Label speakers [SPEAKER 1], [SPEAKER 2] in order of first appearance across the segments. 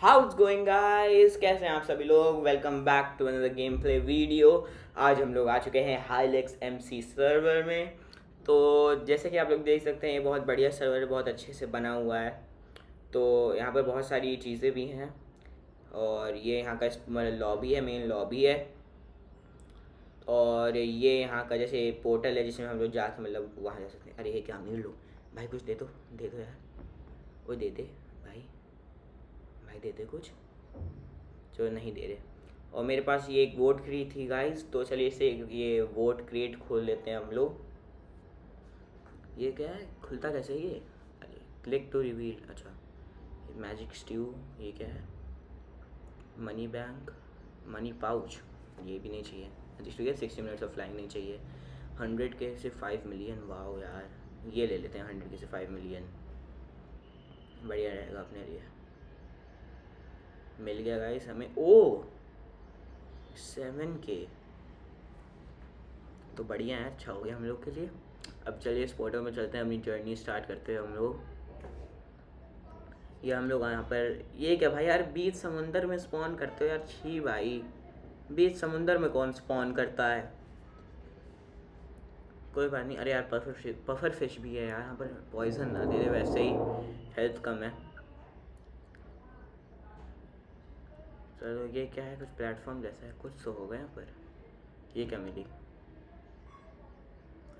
[SPEAKER 1] House going guys, कैसे हैं आप सभी लोग। Welcome back to another game play video. आज हम लोग आ चुके हैं हाईलेक्स एमसी सर्वर में। तो जैसे कि आप लोग देख सकते हैं, ये बहुत बढ़िया सर्वर बहुत अच्छे से बना हुआ है। तो यहाँ पर बहुत सारी चीज़ें भी हैं और ये यहाँ का मतलब लॉबी है, मेन लॉबी है। और ये यहाँ का जैसे पोर्टल है जिसमें हम लोग जाके मतलब वहाँ जा सकते हैं। अरे ये क्या मिल लो भाई, कुछ दे दो यार, वो दे दे भाई, भाई दे दे कुछ, जो नहीं दे रहे। और मेरे पास ये एक वोट क्री थी गाइस, तो चलिए इसे ये वोट क्रिएट खोल लेते हैं हम लोग। ये क्या है, खुलता कैसे है ये? अरे क्लिक टू रिवील, अच्छा मैजिक स्ट्यू, ये क्या है? मनी बैंक, मनी पाउच, ये भी नहीं चाहिए। रजिस्टर 60 मिनट्स ऑफ फ्लाइंग नहीं चाहिए। 100 के से 5 मिलियन, वाह यार, ये ले लेते हैं। 100 के से 5 मिलियन बढ़िया रहेगा अपने लिए। मिल गया गाइस हमें। ओ 7 के, तो बढ़िया है, अच्छा हो गया हम लोग के लिए। अब चलिए इस फोटो में चलते हैं, अपनी जर्नी स्टार्ट करते हैं हम लोग। ये हम लोग यहाँ पर, ये क्या भाई यार, बीच समुंदर में स्पॉन करते हो यार, छी भाई, बीच समुंदर में कौन स्पॉन करता है। कोई बात नहीं। अरे यार पफर फिश भी है यार यहाँ पर, पॉइजन ना दे दे, वैसे ही हेल्थ कम है। चलो ये क्या है, कुछ प्लेटफॉर्म जैसा है, कुछ तो होगा यहाँ पर। ये क्या मिली?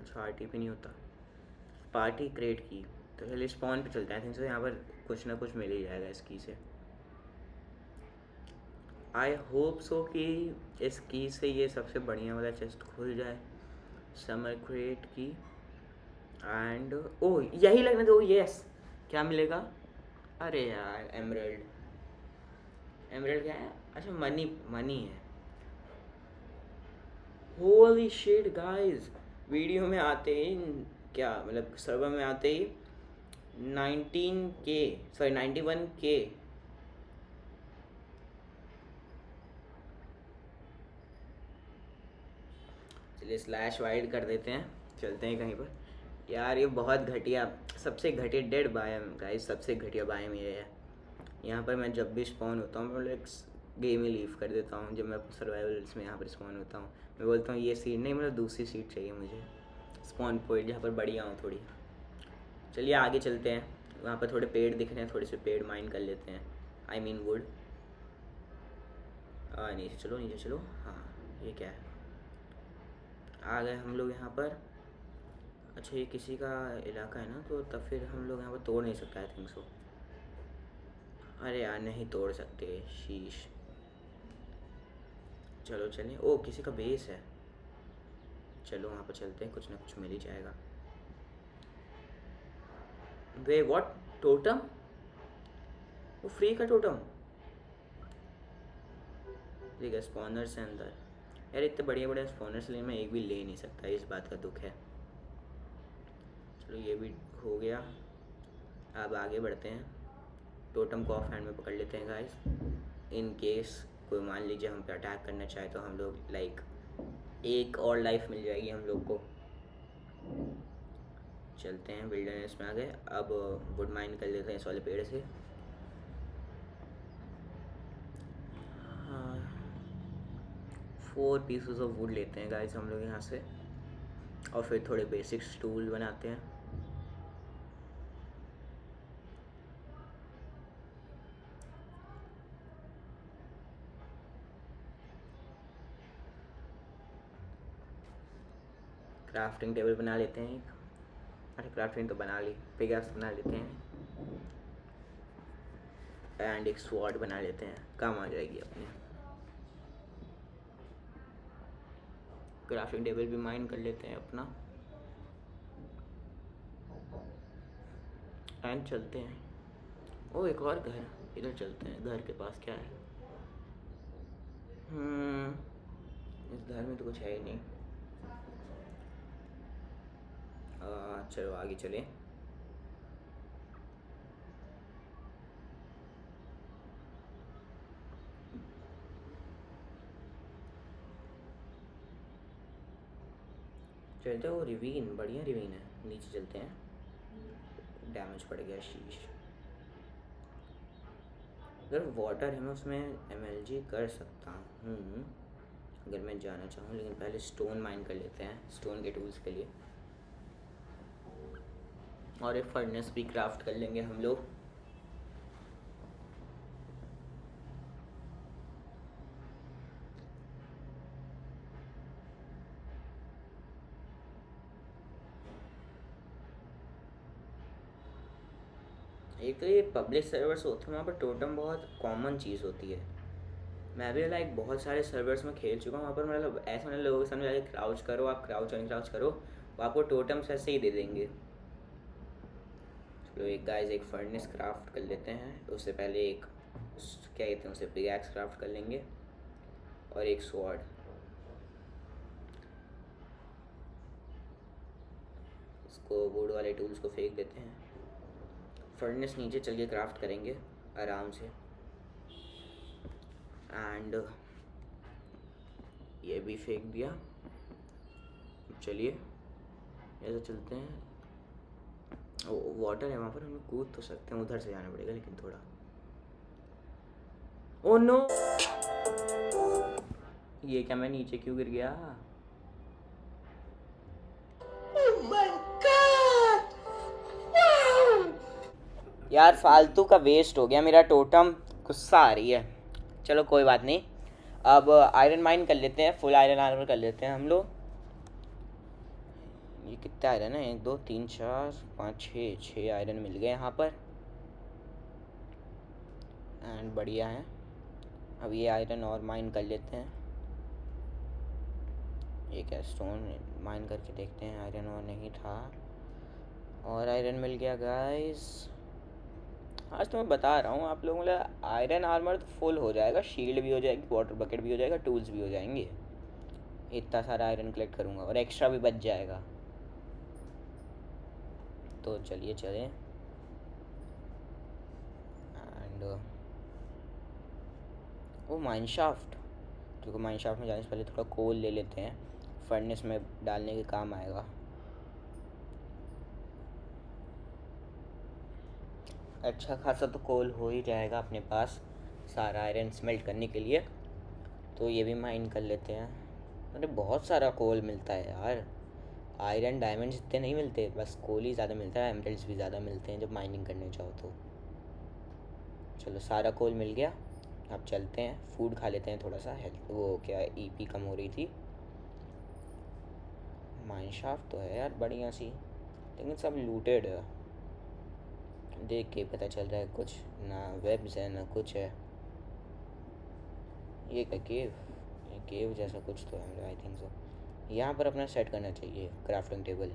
[SPEAKER 1] अच्छा आरटीपी नहीं होता, पार्टी क्रिएट की। तो चलिए स्पॉन पे चलते हैं, थिंक सो यहाँ पर कुछ ना कुछ मिल ही जाएगा इस की से। आई होप सो कि इस की से ये सबसे बढ़िया वाला चेस्ट खुल जाए, समर क्रिएट की। एंड ओ यही लगने दो, यस। क्या मिलेगा? अरे यार एमरल्ड, एमरल्ड क्या है? अच्छा मनी, मनी है। होली शिट गाइस, वीडियो में आते ही, क्या मतलब सर्वर में आते ही 19 के, सॉरी 91 के। चलिए स्लैश वाइड कर देते हैं, चलते हैं कहीं पर। यार ये बहुत घटिया, सबसे घटिया डेड बायम गाइस, सबसे घटिया बायम ये है। यहाँ पर मैं जब भी स्पॉन होता हूँ मैं लाइक गेम ही लीव कर देता हूँ। जब मैं सर्वाइवल्स में यहाँ पर स्पॉन होता हूँ, मैं बोलता हूँ ये सीट नहीं, मतलब दूसरी सीट चाहिए मुझे, स्पॉन पॉइंट जहाँ पर बढ़िया हो थोड़ी। चलिए आगे चलते हैं, वहाँ पर थोड़े पेड़ दिख रहे हैं, थोड़े से पेड़ माइन कर लेते हैं, आई मीन वुड। नीचे चलो, नीचे चलो। हाँ ये क्या है, आ गए हम लोग यहाँ पर। अच्छा ये किसी का इलाका है ना, तो तब फिर हम लोग यहाँ पर तोड़ नहीं सकते, आई थिंक सो। अरे यार नहीं तोड़ सकते, शीश। चलो चलें, ओ किसी का बेस है, चलो वहाँ पर चलते हैं, कुछ ना कुछ मिल ही जाएगा। Way what, totem? वो फ्री का टोटम? ठीक है स्पॉनर से अंदर। यार इतने बढ़िया बढ़िया स्पॉनर्स लिए मैं एक भी ले नहीं सकता, इस बात का दुख है। चलो ये भी हो गया, अब आगे बढ़ते हैं। टोटम को ऑफ हैंड में पकड़ लेते हैं गाइस, इन केस कोई मान लीजिए हम पे अटैक करना चाहे तो हम लोग लाइक एक और लाइफ मिल जाएगी हम लोग को। चलते हैं विल्डरनेस में आ गए, अब वुड माइन कर लेते हैं इस वाले पेड़ से। हाँ 4 पीसेस ऑफ वुड लेते हैं गाइस हम लोग यहाँ से, और फिर थोड़े बेसिक टूल बनाते हैं। क्राफ्टिंग टेबल बना लेते हैं एक, अरे क्राफ्टिंग तो बना ली, पिगैक्स बना लेते हैं, एंड एक स्वॉर्ड बना लेते हैं, काम आ जाएगी अपने। क्राफ्टिंग टेबल भी माइन कर लेते हैं अपना, एंड चलते हैं। ओ एक और घर, इधर चलते हैं, घर के पास क्या है? इस घर में तो कुछ है ही नहीं। चलो आगे चलें। चलते हो, रिवीन बढ़िया रिवीन है, नीचे चलते हैं। डैमेज पड़ गया, शीश। अगर वाटर है मैं उसमें एमएलजी कर सकता हूँ अगर मैं जाना चाहूँ, लेकिन पहले स्टोन माइन कर लेते हैं स्टोन के टूल्स के लिए, और एक फर्नेस भी क्राफ्ट कर लेंगे हम लोग। एक तो ये पब्लिक सर्वर्स होते हैं, वहाँ पर टोटम बहुत कॉमन चीज़ होती है। मैं भी लाइक बहुत सारे सर्वर्स में खेल चुका हूँ, वहाँ पर मतलब ऐसे मतलब लोगों के सामने जाके क्राउच करो, आप क्राउच और क्राउच करो, वो आपको टोटम्स ऐसे ही दे देंगे। चलो एक गाइस एक फर्नेस क्राफ्ट कर लेते हैं, उससे पहले एक क्या कहते हैं उसे पिगैक्स क्राफ्ट कर लेंगे और एक स्वॉर्ड। इसको वुड वाले टूल्स को फेंक देते हैं, फर्नेस नीचे चल के क्राफ्ट करेंगे आराम से। एंड ये भी फेंक दिया। चलिए ऐसे चलते हैं, वाटर है वहाँ पर, हम कूद तो सकते हैं, उधर से जाना पड़ेगा लेकिन थोड़ा। ओ नो, ये क्या मैं नीचे क्यों गिर गया? oh my God! यार फालतू का वेस्ट हो गया मेरा टोटम, गुस्सा आ रही है। चलो कोई बात नहीं, अब आयरन माइन कर लेते हैं, फुल आयरन आर्मर कर लेते हैं हम लोग। ये कितना आयरन है, 1 2 3 4 5 6 आयरन मिल गए यहाँ पर, एंड बढ़िया है। अब ये आयरन और माइन कर लेते हैं, एक स्टोन माइन करके देखते हैं, आयरन और नहीं था, और आयरन मिल गया गाइस। आज तो मैं बता रहा हूँ आप लोगों को, आयरन आर्मर तो फुल हो जाएगा, शील्ड भी हो जाएगी, वाटर बकेट भी हो जाएगा, टूल्स भी हो जाएंगे। इतना सारा आयरन कलेक्ट करूँगा और एक्स्ट्रा भी बच जाएगा। तो चलिए चलें, एंड वो माइनशाफ्ट, क्योंकि माइनशाफ्ट में जाने से पहले थोड़ा कोल ले लेते हैं, फर्नेस में डालने के काम आएगा। अच्छा खासा तो कोल हो ही जाएगा अपने पास सारा आयरन स्मेल्ट करने के लिए, तो ये भी माइन कर लेते हैं। अरे बहुत सारा कोल मिलता है यार, आयरन डायमंड्स इतने नहीं मिलते, बस कोल ही ज़्यादा मिलता है, एमरल्ड्स भी ज़्यादा मिलते हैं जब माइनिंग करने जाओ तो। चलो सारा कोल मिल गया, अब चलते हैं, फूड खा लेते हैं थोड़ा सा, हेल्थ वो क्या ईपी कम हो रही थी। माइनशाफ्ट तो है यार बढ़िया सी, लेकिन सब लूटेड है, देख के पता चल रहा है कुछ ना वेब्स है ना कुछ है। ये क्या केव, ये केव जैसा कुछ तो है, आई थिंक सो। यहाँ पर अपना सेट करना चाहिए क्राफ्टिंग टेबल,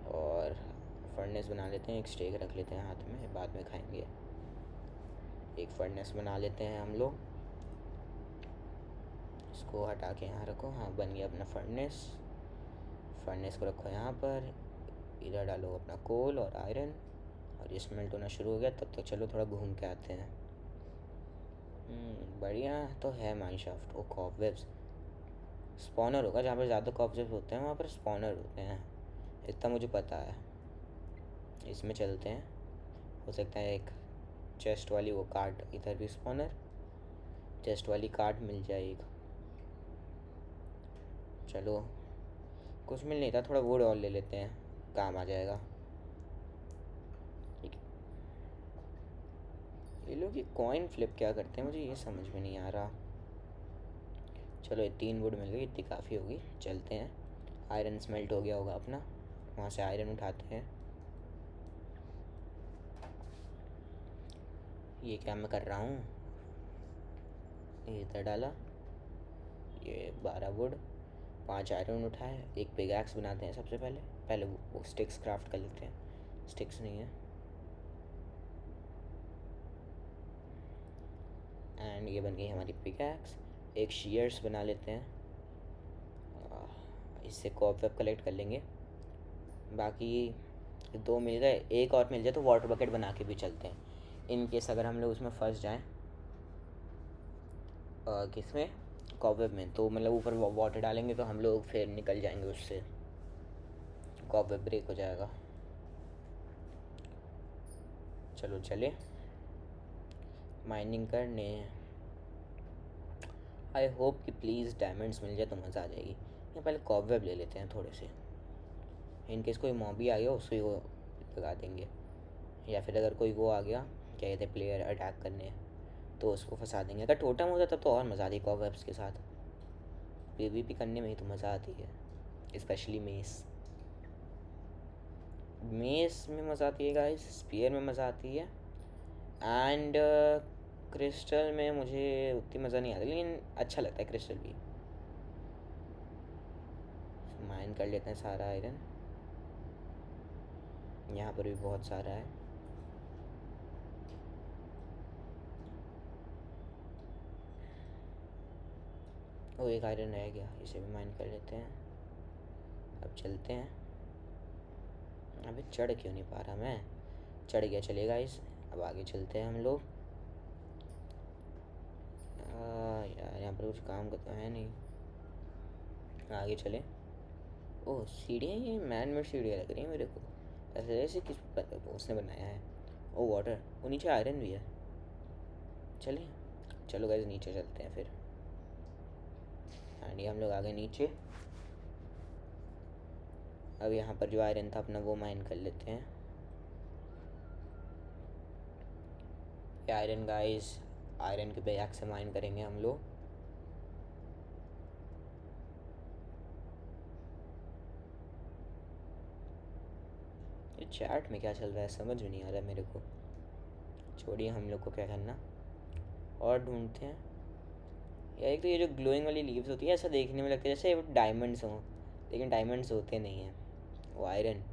[SPEAKER 1] और फर्नेस बना लेते हैं, एक स्टेक रख लेते हैं हाथ में, बाद में खाएंगे। एक फर्नेस बना लेते हैं हम लोग, इसको हटा के यहाँ रखो, हाँ बन गया अपना फर्नेस। फर्नेस को रखो यहाँ पर, इधर डालो अपना कोल और आयरन, और ये स्मेल्ट होना शुरू हो गया। तब तक चलो थोड़ा घूम के आते हैं। बढ़िया तो है माइनशाफ्ट। ओ कॉबवेब्स, स्पॉनर होगा जहाँ पर ज़्यादा कॉबवेब्स होते हैं, वहाँ पर स्पॉनर होते हैं, इतना मुझे पता है। इसमें चलते हैं, हो सकता है एक चेस्ट वाली वो कार्ड, इधर भी स्पॉनर, चेस्ट वाली कार्ड मिल जाएगी। चलो कुछ मिल नहीं था, थोड़ा वुड और ले लेते हैं, काम आ जाएगा। ये लोग ये कॉइन फ्लिप क्या करते हैं, मुझे ये समझ में नहीं आ रहा। चलो ये 3 वुड मिल गई, इतनी काफ़ी होगी, चलते हैं। आयरन स्मेल्ट हो गया होगा अपना, वहाँ से आयरन उठाते हैं। ये क्या मैं कर रहा हूँ, ये इधर डाला, ये 12 वुड, 5 आयरन उठाए, एक पिगैक्स बनाते हैं सबसे पहले। पहले वो स्टिक्स क्राफ्ट कर लेते हैं, स्टिक्स नहीं है। एंड ये बन गई हमारी पिकैक्स। एक शीयर्स बना लेते हैं, इससे कॉबवेब कलेक्ट कर लेंगे। बाकी 2 मिल गए, एक और मिल जाए तो वाटर बकेट बना के भी चलते हैं, इन केस अगर हम लोग उसमें फंस जाएं, किसमें, कॉबवेब में, तो मतलब ऊपर वाटर डालेंगे तो हम लोग फिर निकल जाएंगे उससे, कॉबवेब ब्रेक हो जाएगा। चलो चले, माइनिंग करने। आई होप कि प्लीज़ डायमंड्स मिल जाए तो मज़ा आ जाएगी। या पहले कॉबवेब ले लेते हैं थोड़े से, इनकेस कोई मॉबी आ गया उससे वो लगा देंगे, या फिर अगर कोई वो आ गया क्या कहते हैं प्लेयर अटैक करने, तो उसको फंसा देंगे। अगर टोटम होता तब तो और मज़ा आती कॉबवेब्स के साथ। पीवीपी करने में ही तो मज़ा आती है, स्पेशली मेस। मेस में मज़ा आती है गाइस, स्पीयर में मज़ा आती है, एंड क्रिस्टल में मुझे उतनी मज़ा नहीं आती, लेकिन अच्छा लगता है क्रिस्टल भी। माइन कर लेते हैं सारा आयरन, यहाँ पर भी बहुत सारा है। वो एक आयरन रह गया, इसे भी माइन कर लेते हैं। अब चलते हैं। अबे चढ़ क्यों नहीं पा रहा मैं? चढ़ गया, चलेगा इस। अब आगे चलते हैं हम लोग। यार यहाँ पर कुछ काम का तो है नहीं, आगे चले। ओह सीढ़ियाँ, ये मैन मेड सीढ़ियाँ लग रही हैं मेरे को, ऐसे जैसे उसने बनाया है। ओ वाटर, वो नीचे आयरन भी है। चलिए चलो गाइस नीचे चलते हैं फिर। एंड ये हम लोग आ गए नीचे। अब यहाँ पर जो आयरन था अपना वो माइन कर लेते हैं। ये आयरन गाइस, आयरन के बैग से माइन करेंगे हम लोग। ये चैट में क्या चल रहा है समझ में नहीं आ रहा मेरे को। छोड़िए, हम लोग को क्या करना, और ढूंढते हैं। या एक तो ये जो ग्लोइंग वाली लीव्स होती है ऐसा देखने में लगता है जैसे डायमंड्स हों, लेकिन डायमंड्स होते नहीं हैं, वो आयरन।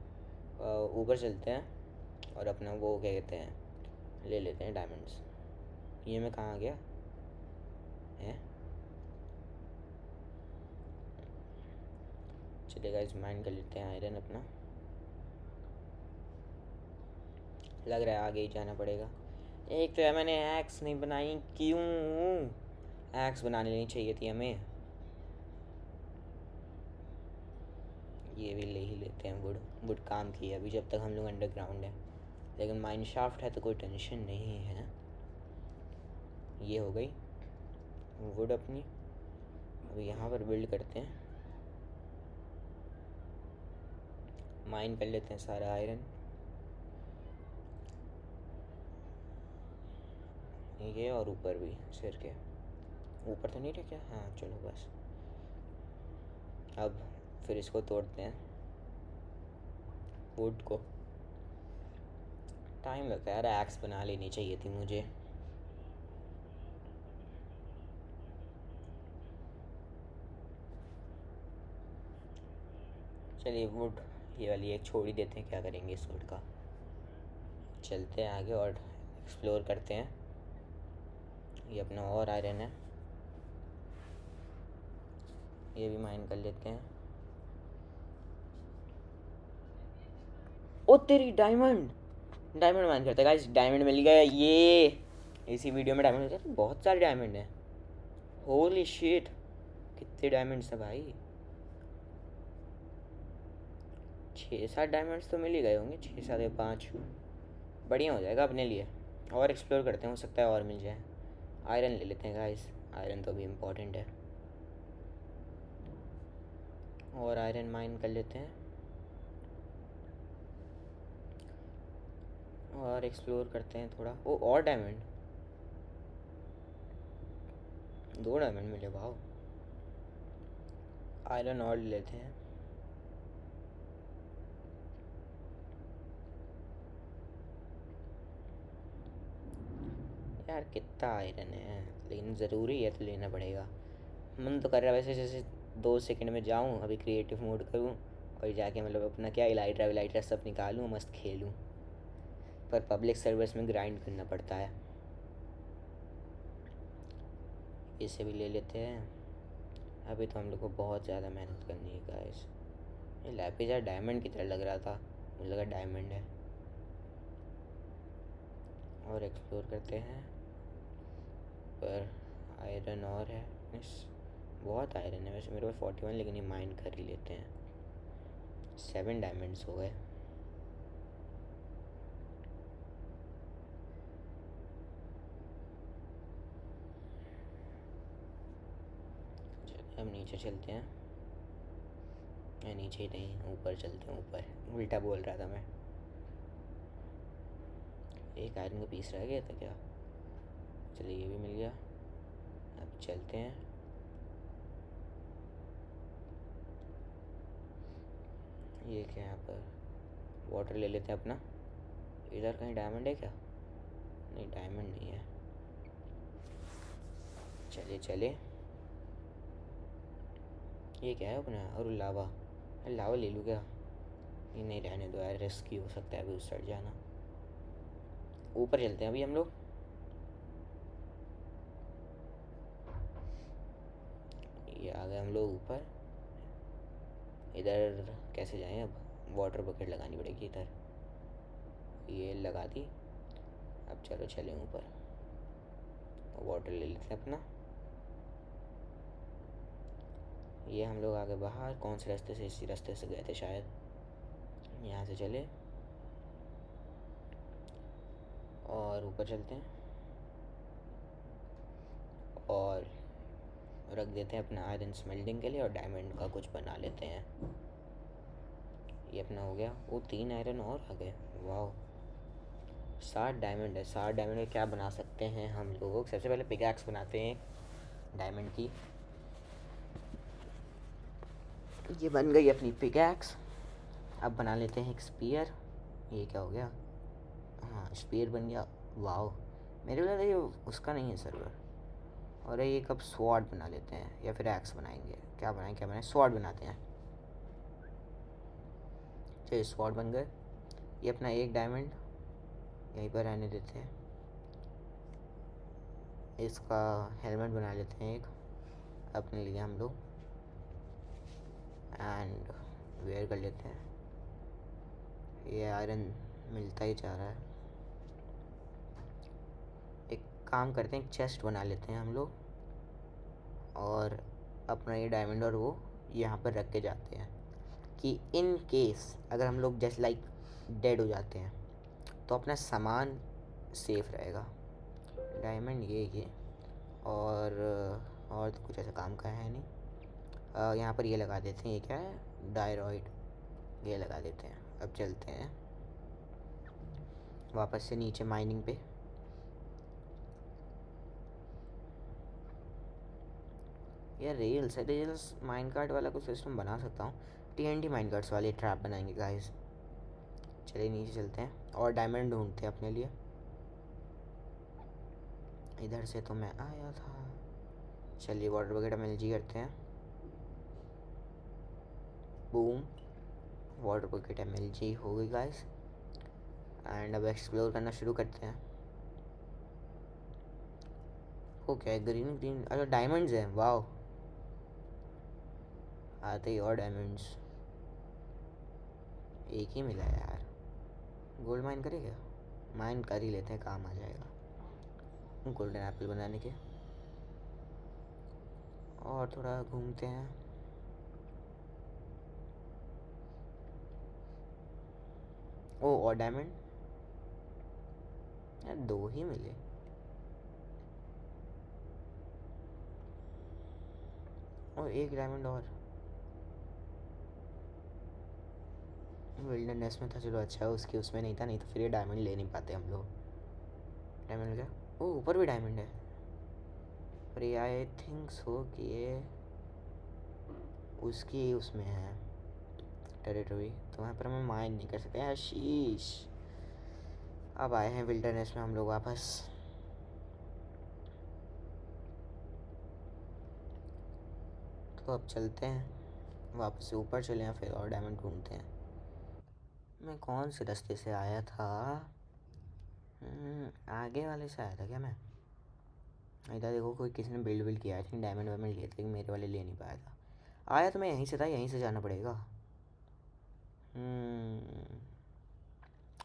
[SPEAKER 1] ऊपर चलते हैं और अपना वो क्या कहते हैं ले लेते हैं डायमंड्स। ये मैं कहाँ आ गया है? चलिए गाइस माइन कर लेते हैं आयरन अपना। लग रहा है आगे ही जाना पड़ेगा। एक तो यार मैंने एक्स नहीं बनाई, क्यों? एक्स बना लेनी चाहिए थी हमें। ये भी ले ही लेते हैं, वुड। वुड काम की है अभी जब तक हम लोग अंडरग्राउंड हैं, लेकिन माइन शाफ्ट है तो कोई टेंशन नहीं है। ये हो गई वुड अपनी। अभी यहाँ पर बिल्ड करते हैं, माइन कर लेते हैं सारा आयरन। ये और ऊपर भी, सिर के ऊपर तो नहीं रह क्या? हाँ चलो बस। अब फिर इसको तोड़ते हैं वुड को। टाइम लगता है यार, एक्स बना लेनी चाहिए थी मुझे। चलिए वुड ये वाली एक छोड़ ही देते हैं, क्या करेंगे इस वुड का। चलते हैं आगे और एक्सप्लोर करते हैं। ये अपना और आयरन है, ये भी माइन कर लेते हैं। ओ तेरी डायमंड, डायमंड माइन करते गाइस, डायमंड मिल गया। ये इसी वीडियो में डायमंड होता है, बहुत सारे डायमंड हैं। होली शिट, कितने डायमंड्स हैं भाई? 6-7 डायमंड्स तो मिल ही गए होंगे, 6-7 या 5। बढ़िया हो जाएगा अपने लिए। और एक्सप्लोर करते हैं, हो सकता है और मिल जाए। आयरन ले लेते हैं गाइस, आयरन तो भी इम्पोर्टेंट है। और आयरन माइन कर लेते हैं और एक्सप्लोर करते हैं थोड़ा। ओ और डायमंड, 2 डायमंड मिले, वाह। आयरन और ले लेते हैं। यार कितना आयरन है, लेकिन ज़रूरी है तो लेना पड़ेगा। मन तो कर रहा है वैसे जैसे 2 सेकंड में जाऊँ अभी क्रिएटिव मोड करूँ और जाके मतलब अपना क्या इलाइट्रा विलाइट्रा सब निकालूँ, मस्त खेलूँ। पर पब्लिक सर्वर्स में ग्राइंड करना पड़ता है। इसे भी ले लेते हैं। अभी तो हम लोग को बहुत ज़्यादा मेहनत करनी है गाइस। ये लैपिस यार डायमंड की तरह लग रहा था, मुझे लगा डायमंड है। और एक्सप्लोर करते हैं, पर आयरन और है बहुत आयरन है वैसे मेरे पास 41, लेकिन ये माइन कर ही लेते हैं। 7 डायमंड्स हो गए। अब नीचे चलते हैं, या नीचे ही नहीं, ऊपर चलते हैं। ऊपर उल्टा बोल रहा था मैं। एक आयरन का पीस रह गया था क्या? चलिए ये भी मिल गया। अब चलते हैं। ये क्या यहाँ पर? वाटर ले लेते हैं अपना। इधर कहीं डायमंड है क्या? नहीं, डायमंड नहीं है। चलिए चलिए। ये क्या है अपना? और लावा, लावा ले लूँ क्या? ये नहीं, रहने दो यार, रिस्की हो सकता है अभी उस साइड जाना। ऊपर चलते हैं अभी हम लोग। ये आ गए हम लोग ऊपर। इधर कैसे जाएं अब? वाटर बकेट लगानी पड़ेगी इधर। ये लगा दी। अब चलो चलें ऊपर। वाटर ले लेते हैं अपना। ये हम लोग आगे बाहर कौन से रास्ते से? इसी रास्ते से गए थे शायद। यहाँ से चले और ऊपर चलते हैं और रख देते हैं अपना आयरन स्मेल्टिंग के लिए, और डायमंड का कुछ बना लेते हैं। ये अपना हो गया। वो 3 आयरन और आ गए। वाह, 7 डायमंड है। 7 डायमंड में क्या बना सकते हैं हम लोग? सबसे पहले पिकैक्स बनाते हैं डायमंड की। ये बन गई अपनी पिकैक्स। अब बना लेते हैं एक स्पीयर। ये क्या हो गया? हाँ, स्पीयर बन गया। वाह, मेरे को लगा ये उसका नहीं है सर्वर। और ये कब स्वॉर्ड बना लेते हैं, या फिर एक्स बनाएंगे? क्या बनाएं? स्वॉर्ड बनाते हैं। चलिए स्वॉर्ड बन गए। ये अपना एक डायमंड यहीं पर रहने देते हैं। इसका हेलमेट बना लेते हैं एक अपने लिए हम लोग, एंड वेयर कर लेते हैं। ये आयरन मिलता ही जा रहा है। एक काम करते हैं, एक चेस्ट बना लेते हैं हम लोग, और अपना ये डायमंड और वो यहाँ पर रख के जाते हैं कि इन केस अगर हम लोग जस्ट लाइक डेड हो जाते हैं तो अपना सामान सेफ रहेगा। डायमंड ये और तो कुछ ऐसा काम का है नहीं। यहाँ पर ये लगा देते हैं। ये क्या है? डायरॉइड। ये लगा देते हैं। अब चलते हैं वापस से नीचे माइनिंग पे। यार रेल्स माइन कार्ट वाला कुछ सिस्टम बना सकता हूँ। TNT माइन कार्ट्स वाले ट्रैप बनाएंगे गाइस। चलिए नीचे चलते हैं और डायमंड ढूंढते हैं अपने लिए। इधर से तो मैं आया था। चलिए वाटर बकेट में LG करते हैं। बूम, वाटर बकेट MLG हो गई गाइस। एंड अब एक्सप्लोर करना शुरू करते हैं। ओके, ग्रीन ग्रीन, अच्छा डायमंड्स हैं। वाह, आते ही और डायमंड्स। एक ही मिला है यार। गोल्ड माइन करेगा? माइन कर ही लेते हैं, काम आ जाएगा गोल्डन एप्पल बनाने के। और थोड़ा घूमते हैं। ओ, और डायमंड यार 2 ही मिले। और एक डायमंड और विल्डरनेस में था। चलो अच्छा है उसकी उसमें नहीं था, नहीं तो फिर ये डायमंड ले नहीं पाते हम लोग। डायमंड क्या? ओ, ऊपर भी डायमंड है। पर ये आई थिंक सो कि ये उसकी उसमें है टेरिटरी, तो वहाँ पर हमें माइन नहीं कर सकते हैं। शीश, अब आए हैं विल्डरनेस में हम लोग वापस। तो अब चलते हैं वापस से ऊपर चले हैं, फिर और डायमंड ढूंढते हैं। मैं कौन से रास्ते से आया था? आगे वाले से आया था क्या मैं? इधर देखो, कोई किसी ने बिल्ड किया है, लेकिन डायमंड वायमंड लिए थे, लेकिन मेरे वाले ले नहीं पाया था। आया तो मैं यहीं से था, यहीं से जाना पड़ेगा।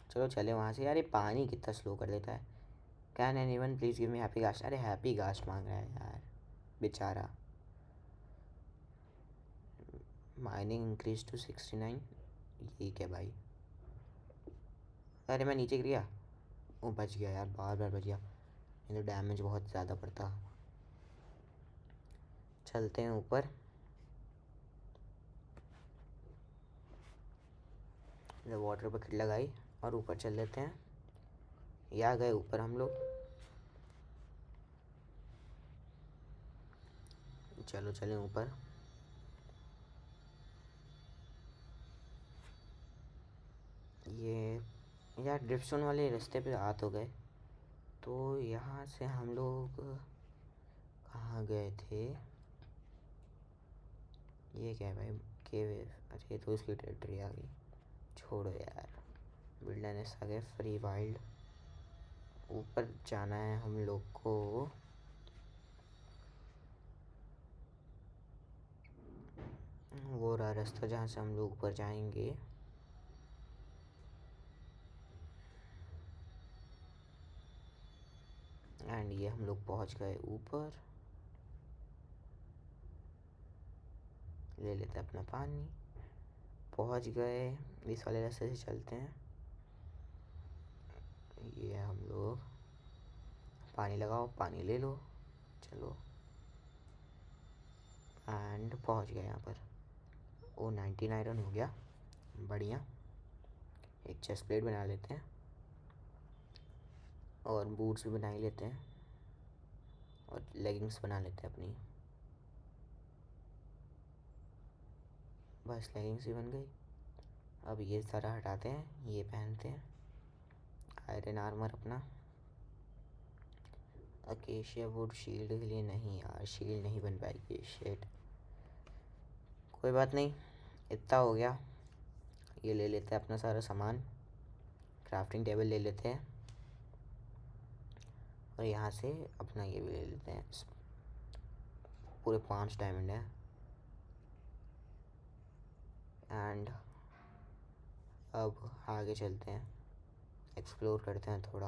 [SPEAKER 1] चलो चले वहाँ से। यार ये पानी कितना स्लो कर देता है। Can anyone please give me happy घास? अरे हैप्पी घास मांग रहा है यार बेचारा। Mining increase to 69। ये क्या भाई? अरे मैं नीचे गिर गया। वो बच गया यार, बार बार बच गया। ये तो डैमेज बहुत ज़्यादा पड़ता। चलते हैं ऊपर। जब वाटर बकेट लगाई और ऊपर चल लेते हैं। या गए ऊपर हम लोग। चलो चलें ऊपर। ये यार ड्रिफ्टस्टोन वाले रास्ते पे आ तो गए। तो यहाँ से हम लोग कहाँ गए थे? ये क्या है भाई? केव। अरे तो इसकी टेरिटरी आ गई। छोड़ो यार। विल्डरनेस आ गए, फ्री वाइल्ड। ऊपर जाना है हम लोग को। वो रहा रास्ता जहाँ से हम लोग ऊपर जाएंगे। एंड ये हम लोग पहुँच गए ऊपर। ले लेते हैं अपना पानी। पहुँच गए। इस वाले रास्ते से चलते हैं। ये हम लोग पानी लगाओ, पानी ले लो। चलो एंड पहुँच गए यहाँ पर। ओ 19 आयरन हो गया, बढ़िया। एक चेस्ट प्लेट बना लेते हैं और बूट्स भी बना ही लेते हैं और लेगिंग्स बना लेते हैं अपनी। बस लेगिंग्स ही बन गई। अब ये सारा हटाते हैं, ये पहनते हैं। आयरन आर्मर अपना। अकेशिया वुड शील्ड के लिए नहीं यार, शील्ड नहीं बन पाएगी। शेट, कोई बात नहीं, इतना हो गया। ये ले लेते हैं अपना सारा सामान। क्राफ्टिंग टेबल ले लेते हैं और यहाँ से अपना ये भी ले लेते हैं। पूरे 5 डायमंड है। एंड अब आगे चलते हैं, एक्सप्लोर करते हैं थोड़ा।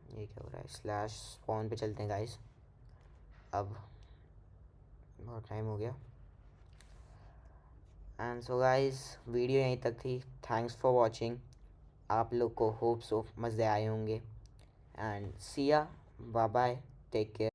[SPEAKER 1] ये क्या हो रहा है? स्लैश स्पॉन पे चलते हैं गाइस। अब बहुत टाइम हो गया। एंड सो गाइस, वीडियो यहीं तक थी। Thanks for watching. आप लोग को होप सो मज़े आए होंगे। एंड सी या, बाय बाय, टेक केयर।